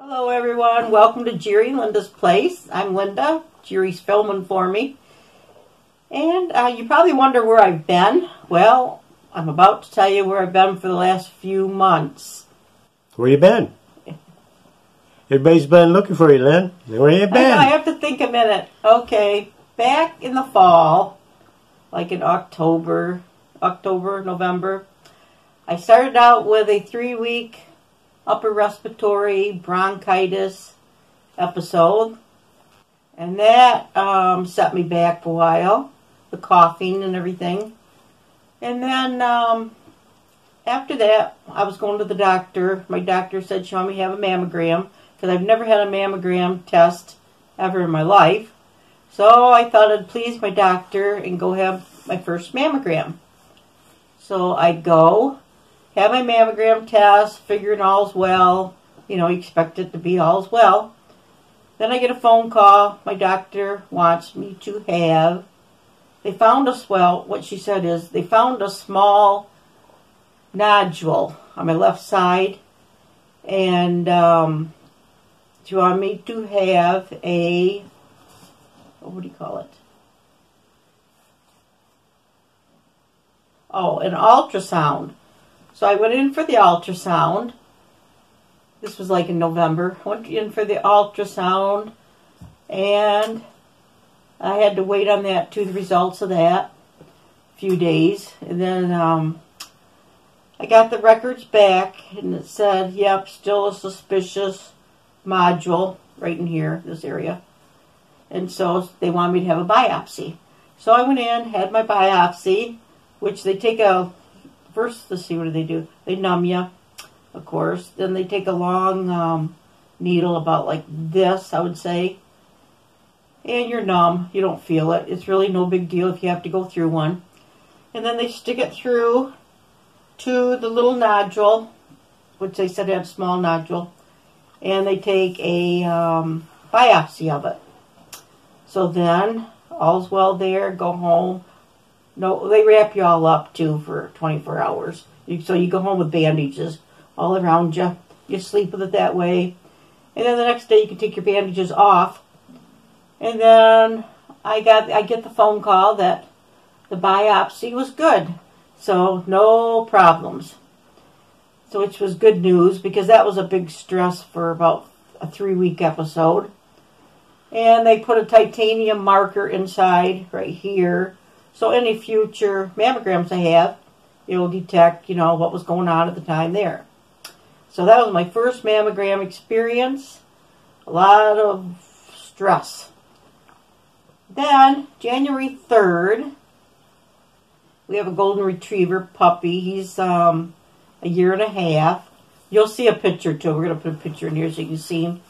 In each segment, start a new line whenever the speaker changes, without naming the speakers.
Hello everyone, welcome to Jerry and Linda's Place. I'm Linda, Jerry's filming for me. And you probably wonder where I've been. Well, I'm about to tell you where I've been for the last few months.
Where you been? Everybody's been looking for you, Lynn. Where you been?
I have to think a minute. Okay, back in the fall, like in October, November, I started out with a 3-week upper respiratory bronchitis episode, and that set me back a while, the coughing and everything. And then after that, I was going to the doctor. My doctor said she wanted me to have a mammogram, because I've never had a mammogram test ever in my life. So I thought I'd please my doctor and go have my first mammogram. So I go, have my mammogram test, figuring all's well. You know, you expect it to be all's well. Then I get a phone call. My doctor wants me to have, they found a swell. What she said is, they found a small nodule on my left side. And she wanted me to have a, what do you call it? Oh, an ultrasound. So I went in for the ultrasound. This was like in November. I went in for the ultrasound, and I had to wait on that, the results of that, a few days. And then I got the records back, and it said, yep, still a suspicious nodule right in here, this area. And so they wanted me to have a biopsy. So I went in, had my biopsy, which they take a, first, let's see, what do? They numb you, of course. Then they take a long needle about like this, I would say. And you're numb. You don't feel it. It's really no big deal if you have to go through one. And then they stick it through to the little nodule, which they said had a small nodule. And they take a biopsy of it. So then, all's well there, go home. No, they wrap you all up, too, for 24 hours. So you go home with bandages all around you. You sleep with it that way. And then the next day you can take your bandages off. And then I get the phone call that the biopsy was good. So no problems. So which was good news, because that was a big stress for about a 3-week episode. And they put a titanium marker inside right here. So any future mammograms I have, it will detect, you know, what was going on at the time there. So that was my first mammogram experience. A lot of stress. Then, January 3rd, we have a golden retriever puppy. He's a year and a half. You'll see a picture too. We're going to put a picture in here so you can see him.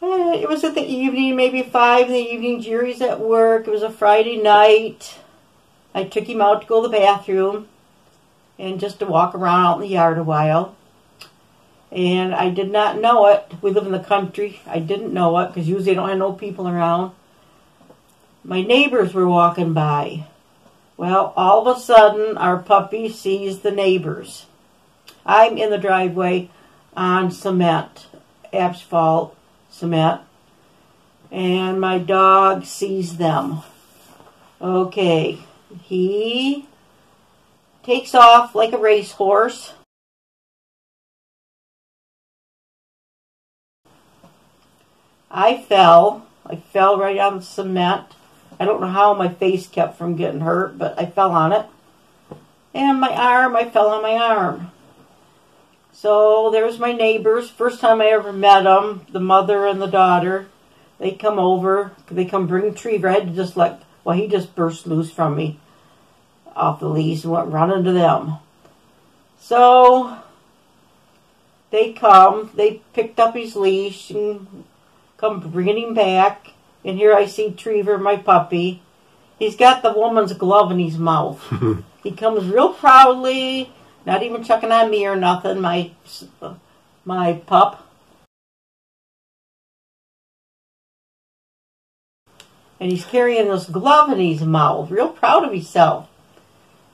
It was at the evening, maybe 5 in the evening. Jerry's at work. It was a Friday night. I took him out to go to the bathroom and just to walk around out in the yard a while. And I did not know it. We live in the country. I didn't know it because usually I don't have no people around. My neighbors were walking by. Well, all of a sudden, our puppy sees the neighbors. I'm in the driveway on cement, asphalt cement, and my dog sees them. Okay, he takes off like a racehorse. I fell right on the cement. I don't know how my face kept from getting hurt, but I fell on it. And my arm, I fell on my arm. So there's my neighbors. First time I ever met them, the mother and the daughter. They come over. They come bring Trevor. I had to just he just burst loose from me off the leash and went running to them. So they come. They picked up his leash and come bringing him back. And here I see Trevor, my puppy. He's got the woman's glove in his mouth. He comes real proudly. Not even checking on me or nothing, my pup. And he's carrying this glove in his mouth, real proud of himself.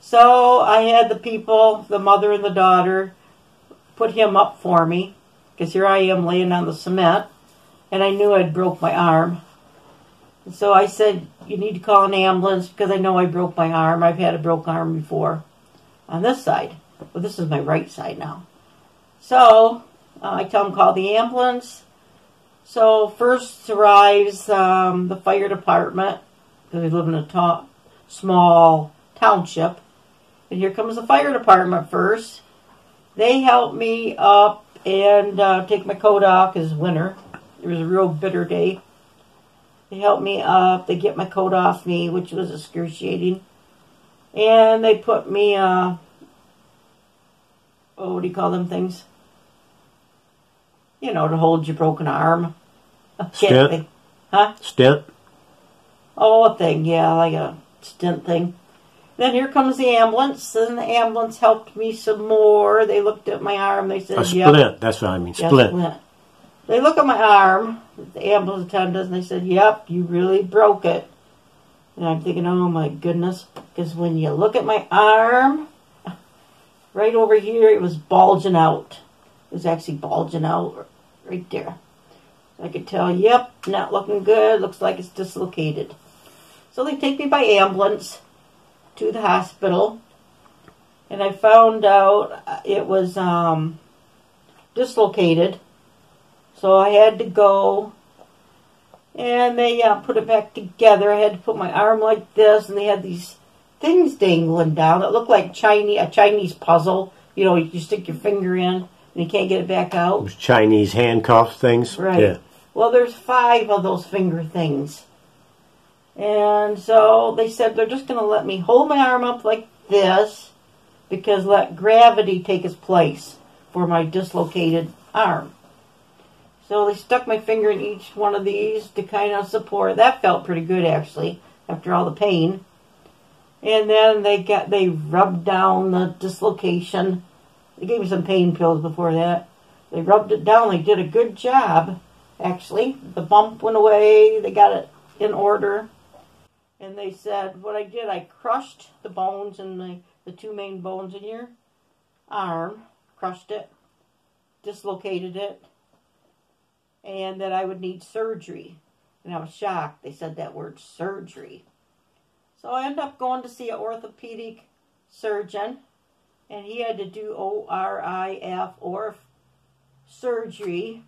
So I had the people, the mother and the daughter, put him up for me, because here I am laying on the cement, and I knew I'd broke my arm. So I said, you need to call an ambulance, because I know I broke my arm. I've had a broken arm before on this side. Well, this is my right side now. So I tell them, call the ambulance. So first arrives the fire department, because we live in a small township. And here comes the fire department first. They help me up and take my coat off, because it's winter. It was a real bitter day. They helped me up. They get my coat off me, which was excruciating. And they put me, what do you call them things? You know, to hold your broken arm.
Stent?
Huh?
Stent?
Oh, a thing, yeah, like a stent thing. Then here comes the ambulance, and the ambulance helped me some more. They looked at my arm. They said,
a splint, yep. That's what I mean, splint.
Yeah, splint. They look at my arm, the ambulance attendants, and they said, yep, you really broke it. And I'm thinking, oh my goodness, because when you look at my arm, right over here, it was bulging out. It was actually bulging out right there. I could tell, yep, not looking good. Looks like it's dislocated. So they take me by ambulance to the hospital, and I found out it was dislocated. So I had to go, and they put it back together. I had to put my arm like this, and they had these things dangling down that looked like a Chinese puzzle. You know, you stick your finger in, and you can't get it back out.
Those Chinese handcuff things?
Right.
Yeah.
Well, there's 5 of those finger things. And so they said they're just going to let me hold my arm up like this, because let gravity take its place for my dislocated arm. So they stuck my finger in each one of these to kind of support. That felt pretty good, actually, after all the pain. And then they rubbed down the dislocation. They gave me some pain pills before that. They rubbed it down. They did a good job, actually. The bump went away. They got it in order. And they said, what I did, I crushed the bones and the 2 main bones in your arm, crushed it, dislocated it, and that I would need surgery. And I was shocked. They said that word, surgery. So I ended up going to see an orthopedic surgeon, and he had to do ORIF, ORF surgery.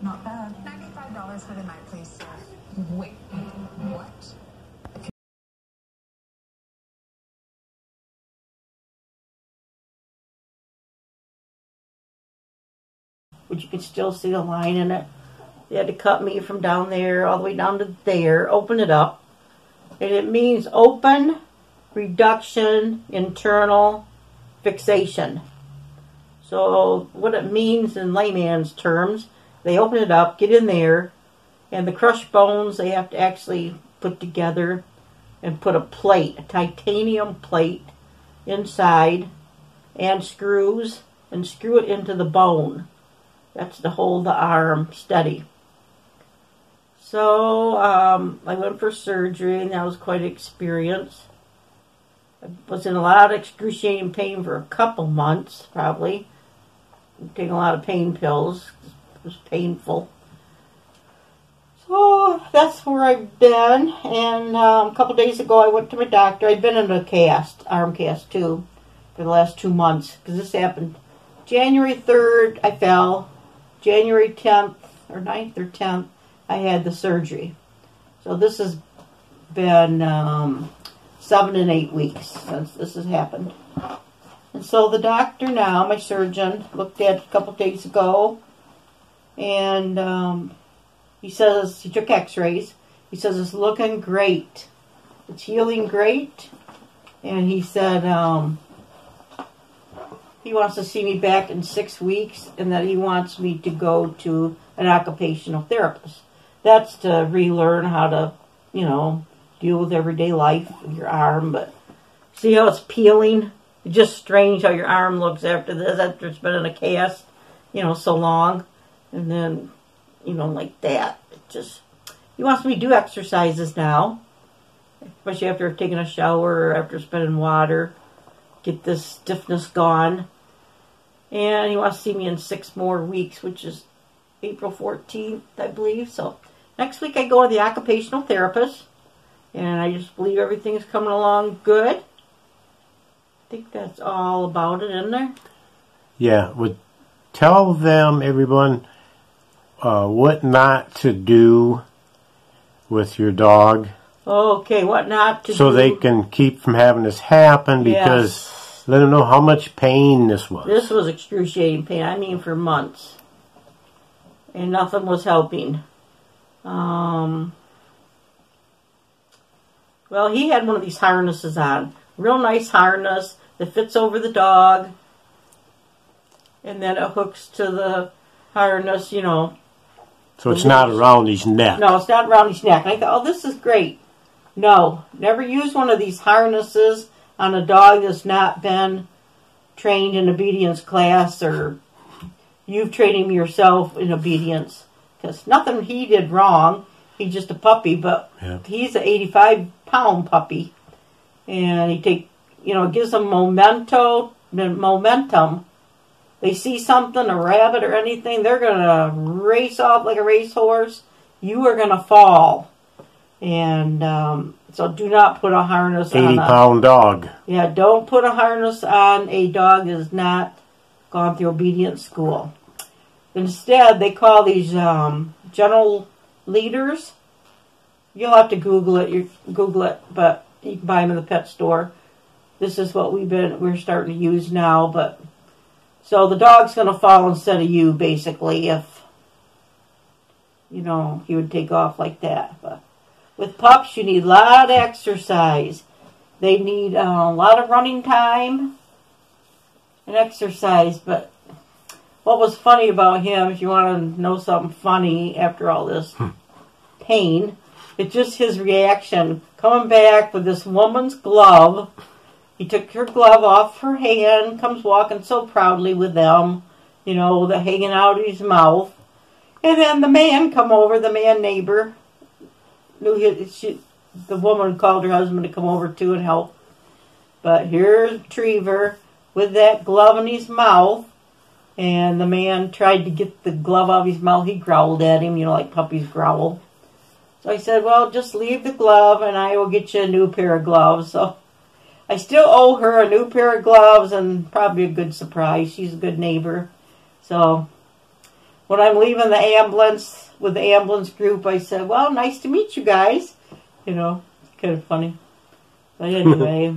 Not bad. $95 for the night, please. Wait, what?
But you can still see the line in it. They had to cut me from down there all the way down to there, open it up. And it means open reduction internal fixation. So what it means in layman's terms, they open it up, get in there, and the crushed bones they have to actually put together and put a plate, a titanium plate inside, and screws, and screw it into the bone. That's to hold the arm steady. So I went for surgery, and that was quite an experience. I was in a lot of excruciating pain for a couple months, probably. Taking a lot of pain pills. It was painful. So that's where I've been. And a couple days ago, I went to my doctor. I'd been in a cast, arm cast too, for the last 2 months. Because this happened January 3rd, I fell. January 10th, or 9th or 10th, I had the surgery. So this has been 7 and 8 weeks since this has happened. And so the doctor now, my surgeon, looked at it a couple days ago, and he says, he took x-rays. He says it's looking great. It's healing great. And he said he wants to see me back in 6 weeks, and that he wants me to go to an occupational therapist. That's to relearn how to, deal with everyday life with your arm. But see how it's peeling? It's just strange how your arm looks after this, after it's been in a cast, so long. And then, like that. He wants me to do exercises now, especially after taking a shower or after spending water, get this stiffness gone. And he wants to see me in 6 more weeks, which is April 14th, I believe. So next week I go to the occupational therapist, and I just believe everything is coming along good. I think that's all about it in there.
Yeah, tell them, everyone, what not to do with your dog.
Okay, what not to do.
So they can keep from having this happen, because let them know how much pain this was.
This was excruciating pain. I mean, for months. And nothing was helping. Well, he had one of these harnesses on. Real nice harness that fits over the dog. And then it hooks to the harness,
So it's not around his neck.
No, it's not around his neck. And I thought, oh, this is great. No, never use one of these harnesses on a dog that's not been trained in obedience class, or you've trained him yourself in obedience. Because nothing he did wrong. He's just a puppy, but he's an 85-pound puppy. And it gives them momentum. They see something, a rabbit or anything, they're going to race off like a racehorse. You are going to fall. And so do not put a harness on
80-pound dog.
Yeah, don't put a harness on a dog that has not gone through obedience school. Instead, they call these general leaders. You'll have to Google it. But you can buy them in the pet store. This is what we're starting to use now. But so the dog's going to fall instead of you, basically, if he would take off like that. But with pups, you need a lot of exercise. They need a lot of running time and exercise. But what was funny about him, if you want to know something funny after all this pain, it's just his reaction. Coming back with this woman's glove. He took her glove off her hand, comes walking so proudly with them, the hanging out of his mouth. And then the man come over, the man neighbor, the woman called her husband to come over too and help. But here's Trevor with that glove in his mouth, and the man tried to get the glove out of his mouth. He growled at him, like puppies growl. So I said, well, just leave the glove and I will get you a new pair of gloves. So I still owe her a new pair of gloves and probably a good surprise. She's a good neighbor. So when I'm leaving the ambulance with the ambulance group, I said, well, nice to meet you guys. It's kind of funny. But anyway,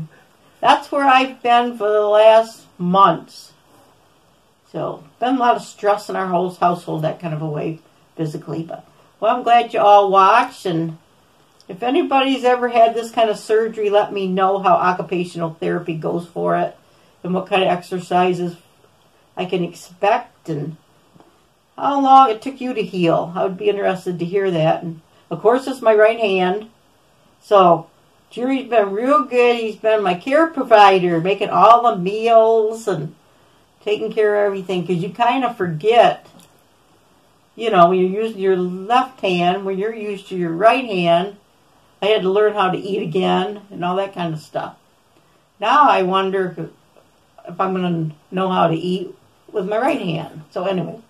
that's where I've been for the last months. So been a lot of stress in our whole household, that kind of a way, physically. But well, I'm glad you all watched, and if anybody's ever had this kind of surgery, let me know how occupational therapy goes for it and what kind of exercises I can expect and how long it took you to heal. I would be interested to hear that. And of course, it's my right hand. So Jerry's been real good. He's been my care provider, making all the meals and taking care of everything, because you kind of forget, when you're using your left hand, when you're used to your right hand. I had to learn how to eat again and all that kind of stuff. Now I wonder if I'm going to know how to eat with my right hand. So anyway,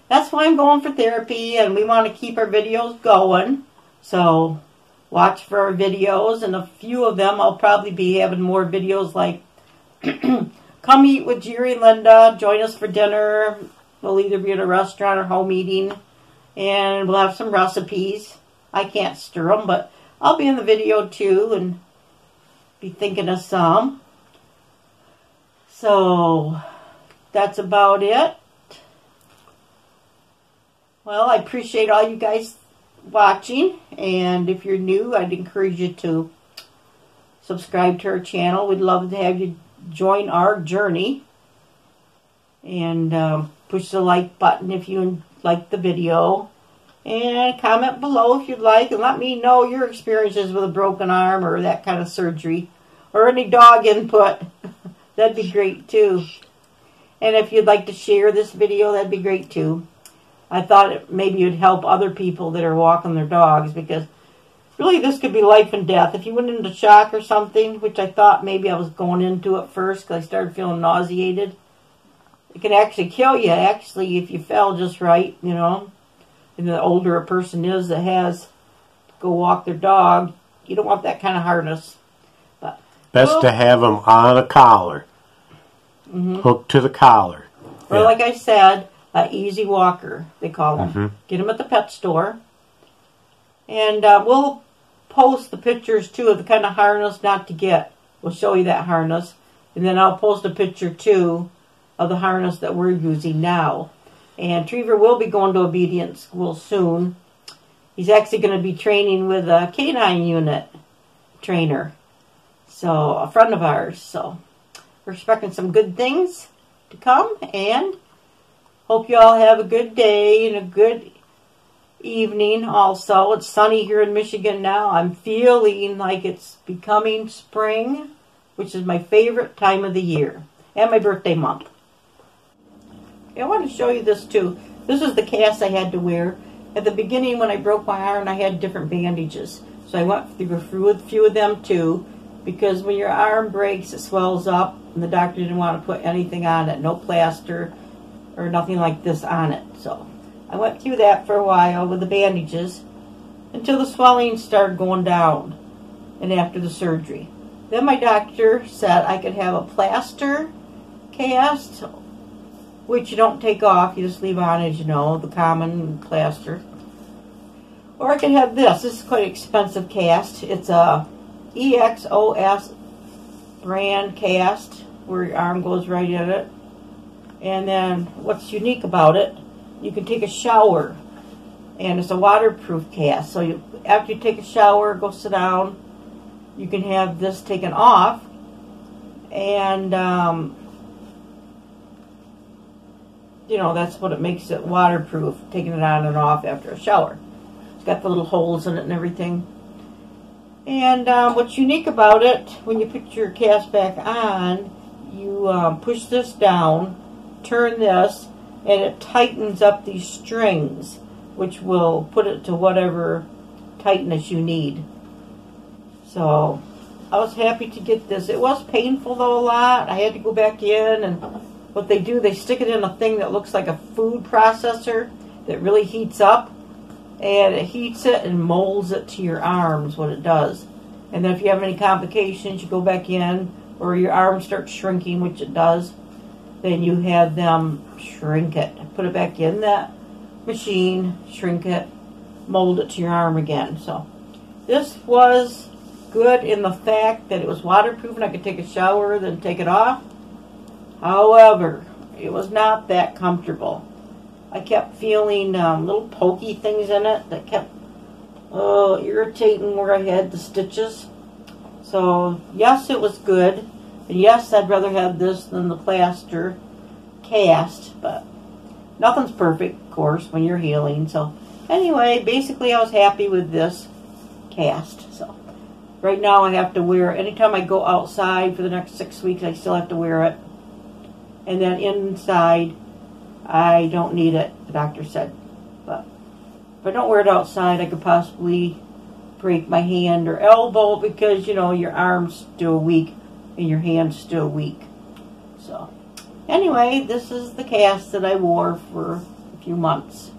that's why I'm going for therapy, and we want to keep our videos going. So watch for our videos, and a few of them I'll probably be having more videos like come eat with Jerry and Linda, join us for dinner. We'll either be at a restaurant or home eating, and we'll have some recipes. I can't stir them, but I'll be in the video too and be thinking of some. So that's about it. Well, I appreciate all you guys watching, and if you're new, I'd encourage you to subscribe to our channel. We'd love to have you join our journey, and push the like button if you like the video, and comment below if you'd like, and let me know your experiences with a broken arm or that kind of surgery, or any dog input. That'd be great too. And if you'd like to share this video, that'd be great too. I thought maybe it'd help other people that are walking their dogs, because really this could be life and death. If you went into shock or something, which I thought maybe I was going into at first because I started feeling nauseated, it can actually kill you, actually, if you fell just right, you know. And the older a person is that has to go walk their dog, you don't want that kind of harness. But
best to have them on a collar. Hooked to the collar.
Or like I said, an easy walker, they call them. Get them at the pet store. And we'll post the pictures, too, of the kind of harness not to get. We'll show you that harness. And then I'll post a picture, too, of the harness that we're using now. And Trevor will be going to obedience school soon. He's actually going to be training with a canine unit trainer. So, a friend of ours. So, we're expecting some good things to come. And hope you all have a good day and a good evening also. It's sunny here in Michigan now. I'm feeling like it's becoming spring, which is my favorite time of the year. And my birthday month. I want to show you this too. This is the cast I had to wear. At the beginning when I broke my arm, I had different bandages. So I went through a few of them too. Because when your arm breaks, it swells up. And the doctor didn't want to put anything on it. No plaster or nothing like this on it. So I went through that for a while with the bandages until the swelling started going down and after the surgery. Then my doctor said I could have a plaster cast, which you don't take off, you just leave on, as you know, the common plaster. Or I could have this. This is quite an expensive cast. It's a EXOS brand cast where your arm goes right in it. And then what's unique about it, you can take a shower, and it's a waterproof cast. So after you take a shower, go sit down, you can have this taken off, and you know, that's what it makes it waterproof, taking it on and off after a shower. It's got the little holes in it and everything. And what's unique about it, when you put your cast back on, you push this down, turn this, and it tightens up these strings, which will put it to whatever tightness you need. So I was happy to get this. It was painful though a lot. I had to go back in, and what they do, they stick it in a thing that looks like a food processor that really heats up, and it heats it and molds it to your arms, what it does. And then if you have any complications, you go back in, or your arm starts shrinking, which it does, then you have them shrink it. Put it back in that machine, shrink it, mold it to your arm again. So this was good in the fact that it was waterproof and I could take a shower, then take it off. However, it was not that comfortable. I kept feeling little pokey things in it that kept irritating where I had the stitches. So yes, it was good. And yes, I'd rather have this than the plaster cast, but nothing's perfect, of course, when you're healing. So anyway, basically I was happy with this cast. So right now I have to wear it. Anytime I go outside for the next 6 weeks, I still have to wear it. And then inside, I don't need it, the doctor said. But if I don't wear it outside, I could possibly break my hand or elbow because, you know, your arm's still weak and your hand's still weak. So anyway, this is the cast that I wore for a few months.